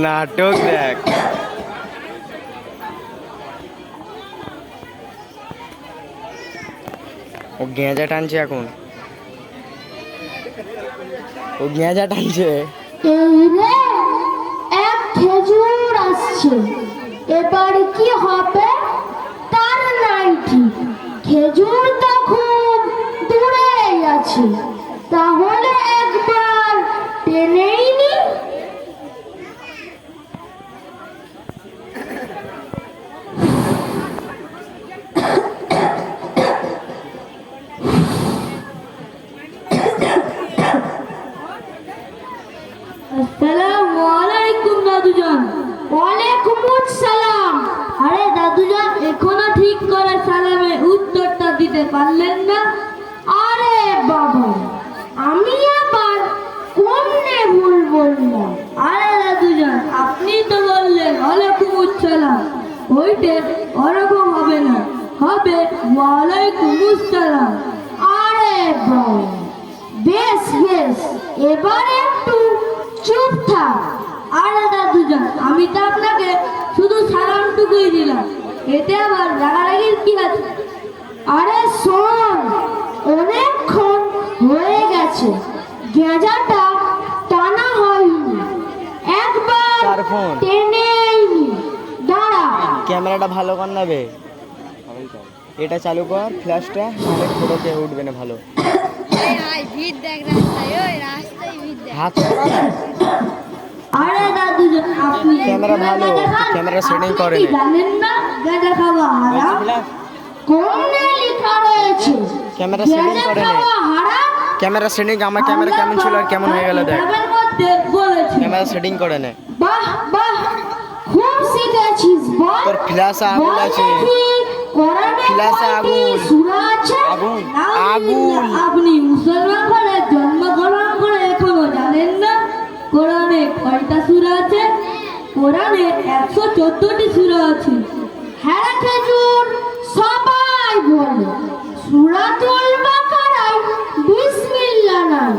নাটক দেখ। ও গেঁজা টানছে এখন, ও গেঁজা টানছে। এই রে, এক খেজুর আসছে, এবার কি হবে তার নাই ঠিক। খেজুর তো খুব দূরেই আছে, তাহলে একবার টেনেই নি। আসসালামু আলাইকুম দাদুজান। ওয়ালাইকুম আসসালাম। আরে দাদুজান, এখনো ঠিক করে সালামে উত্তরটা দিতে পারলেন না? আরে বাবা, আমি আবার কোনে ভুল বললাম? আরে দাদুজান, আপনি তো বললেন ওয়ালাইকুম আসসালাম, ওইটা ওরকম হবে না, হবে ওয়ালাইকুম আসসালাম। আরে বাবা, বেশ বেশ, এবার একটু চুপ থাক। আরে দাদুজান, আমি তো আপনাকে শুধু সালামটুকুই দিলাম, এতে আবার রাগারাগির কি আছে? আরে শোন, অনেকক্ষণ হয়ে গেছে, গেঁজাটা টানা হয়নি, একবার কার ফোন? টেনেই নি। দাঁড়া, ক্যামেরাটা ভালো কর নেবে, এটা চালু কর ফ্ল্যাশটা, নাহলে ফটো কে উঠবে না ভালো। হাত সরা না। আরে দাদুজান, আপনি ক্যামেরা ভালো, ক্যামেরা সেটিং করে আপনি কি নে। জানেন না গেঁজা খাওয়া হারাম? কোনে লেখা রয়েছে ক্যামেরা সেটিং গেঁজা করে নে। খাওয়া হারাম? ক্যামেরা সেটিং, আমার ক্যামেরা কেমন ছিল আর কেমন হয়ে গেল দেখ। কিতাবের মধ্যে বলেছে। ক্যামেরা সেটিং করে নে। বাহ বাহ, খুব শিখেছিস বল। তোর ফ্ল্যাশে আগুন বল আছে। দেখি, কোরআনে ফ্ল্যাশে কয়টি আগুন। সূরা আছে? আগুন, নাউজুবিল্লাহ, আগুন। আপনি মুসলমান ঘরে জন্মগ্রহণ করে এখনো জানেন না কোরআনে কয়টা সূরা আছে? কোরআনে 114টি সূরা আছে। হ্যাঁ খেজুর, সবাই বলে সূরাতুল বাকারায় বিসমিল্লাহ নাই।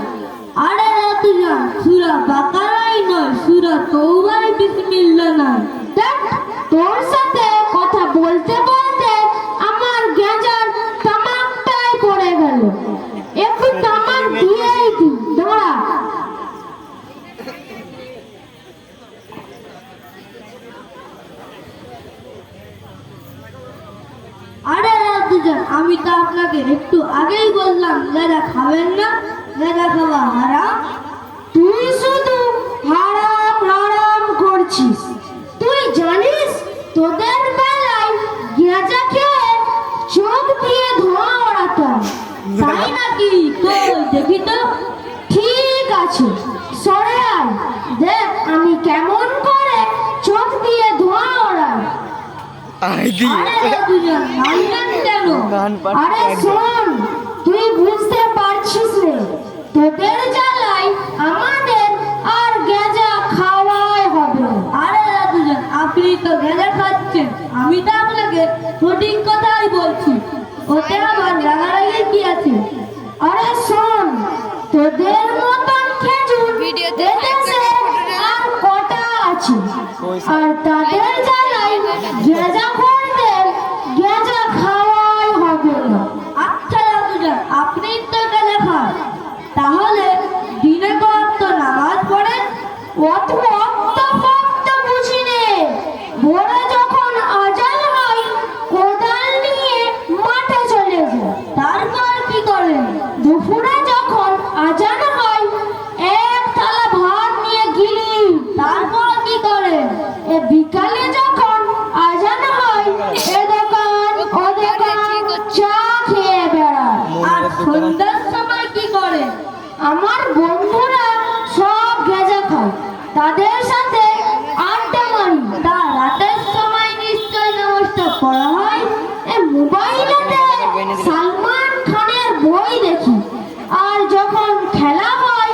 আরে রাতুজান, সূরা বাকারায় নয়, সূরা তওবায় বিসমিল্লাহ নাই। দেখ, তোর সাথে কথা বলতে বলতে আমার গেঁজার তামাকটাই পড়ে গেল, একটু তামাক দিয়েই দি। দাঁড়া। আরে রাতুজান, আমি তো আপনাকে একটু আগেই বললাম গেঁজা খাবেন না, গেঁজা খাওয়া হারাম। তুই শুধু হারাম হারাম করছিস। তুই জানিস তোদের বেলায় গেঁজা খেয়ে চোখ দিয়ে ধোঁয়া ওড়াতাম, তাই নাকি? কই দেখি তো। ঠিক আছে, সরে আয়, দেখ আমি কেমন করে চোখ দিয়ে ধোঁয়া ওড়াই। আই দি আরে দাদুজান, মানলেন কেন? গান পাচ্ছে আরে একদম। শোন, তুই বুঝতে পারছিস রে, তোদের জ্বালায় আমাদের আর গেঁজা খাওয়াই হবে না। আরে দাদুজান, আপনি তো গেঁজা খাচ্ছেন, আমি তো আপনাকে সঠিক কথাই বলছি, ওতে আবার রাগারাগির কি আছে? আরে শোন, তোদের মতন খেজুর এদেশে আর কটা আছে, আর তাদের জ্বালায় গেঁজা খোরদের গেঁজা খাওয়াই হবে না। আচ্ছা দাদুজান, আপনি তো গেঁজা খান, তাহলে দিনে কত নামাজ পড়েন? অত ভক্ত বুঝি নে। ভোরে যখন আজান হয় কোদাল নিয়ে মাঠে চলে যায়, তারপর কি করেন? দুপুরে যখন আজান হয় এক থালা ভাত নিয়ে গিলি, তারপর কি করেন? বিকালে যখন আজান হয় এ দোকান ও দোকান চা খেয়ে বেড়ায়। আর সন্ধ্যার সময় কি করে? আমার বন্ধুরা সব গেঁজা খায়, তাদের সাথে আড্ডা মারি। তা রাতের সময় নিশ্চয় নামাজটা পড়া হয়। মোবাইলেতে সালমান খানের বই দেখি, আর যখন খেলা হয়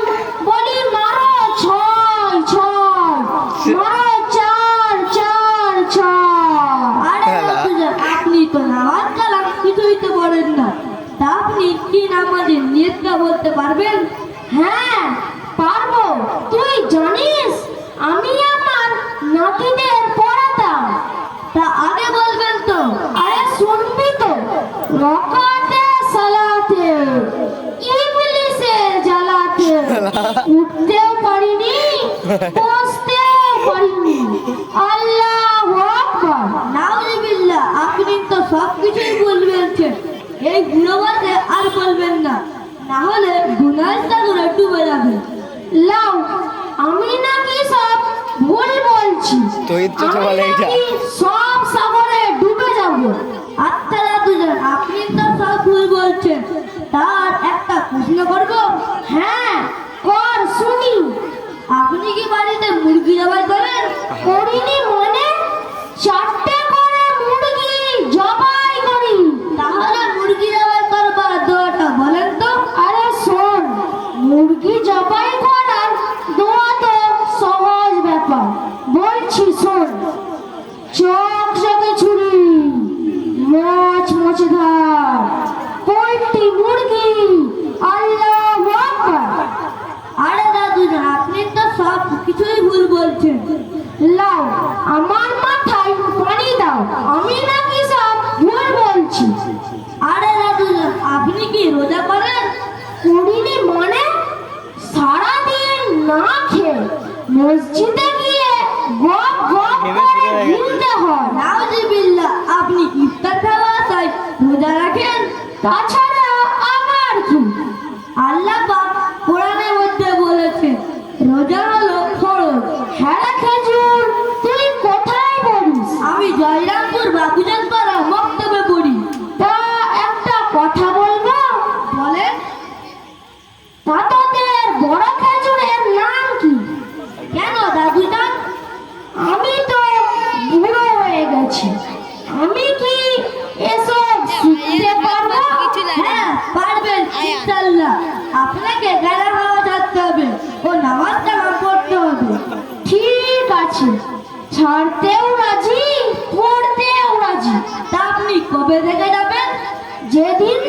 বলি মারো ছয় ছয়, মারো চার চার ছয়। আরে দাদুজান, আপনি তো নামাজ কালাম কিছুই তো বলেন না, তা আপনি কি নামাজের নিয়তটা বলতে পারবেন? হ্যাঁ পারবো। তুই জানিস আমি আমার নাতিদের পড়াতাম। তা আগে বলবেন তো? আরে শুনবি তো। রকাতে সালাতে ইবলিসের জ্বালাতে উঠতেও পারিনি, বসতেও পারিনি। আল্লাহু আকবার। নাউজুবিল্লাহ, আপনি তো সব কিছুই ভুল বলছেন। এই বুড়ো বয়সে আর বলবেন না, না হলে গুনার সাগরে ডুবে যাবে। লাও, আমি নাকি সব ভুল বলছি? তো ইচ্ছে তো বলে আমি এটা। নাকি সব সাগরে ডুবে যাব? আচ্ছা দুজন, আপনি তো সব ভুল বলছেন। তার একটা প্রশ্ন করব? হ্যাঁ কর, শুনি। আপনি কি বাড়িতে মুরগি জবাই করেন? করিনি মানে? 4টে করে মুরগি জবাই করি। তাহলে মুরগি জবাই করবার দোয়াটা বলেন তো। আরে শোন, মুরগি জবাই করার দোয়া তো সহজ ব্যাপার, বলছি শোন। চোখ চোখে ছুরি, মাছ মাছে ধার, পোল্ট্রি মুরগি, আল্লাহু আকবার। আরে দাদুজন, আপনি তো সব কিছুই ভুল বলছেন। লাও, আমার মাথায় পানি দাও, আমি নাকি সব ভুল বলছি। আরে দাদুজন, আপনি কি রোজা করেন? করিনি মানে? সারাদিন না খেয়ে মসজিদে গিয়ে গপ গপ করে ঘুরতে হয়। নাউজুবিল্লাহ, আপনি ইফতার খাওয়ার আশায় রোজা রাখেন? তাছাড়া আবার কি? আল্লাহ পাক কোরআনের মধ্যে বলেছেন রোজা হলো ফরজ। হ্যাঁ খেজুর, তুই কোথায় পড়িস? আমি জয়রামপুর বাবুজান পাড়া মক্তবে পড়ি। তা একটা কথা বলবো? বলেন। তা তোদের বড় খেজুরের নাম কি? কেন দাদুজান? আমি তো বুড়ো হয়ে গেছি, আমি কি এসব শিখতে পারবো? হ্যাঁ পারবেন ইনশাআল্লাহ। আপনাকে গালা খাওয়া ছাড়তে হবে ও নামাজ কালাম পড়তে হবে। ঠিক আছে, ছাড়তেও রাজি, পড়তেও রাজি। তা আপনি কবে থেকে যাবেন? যেদিন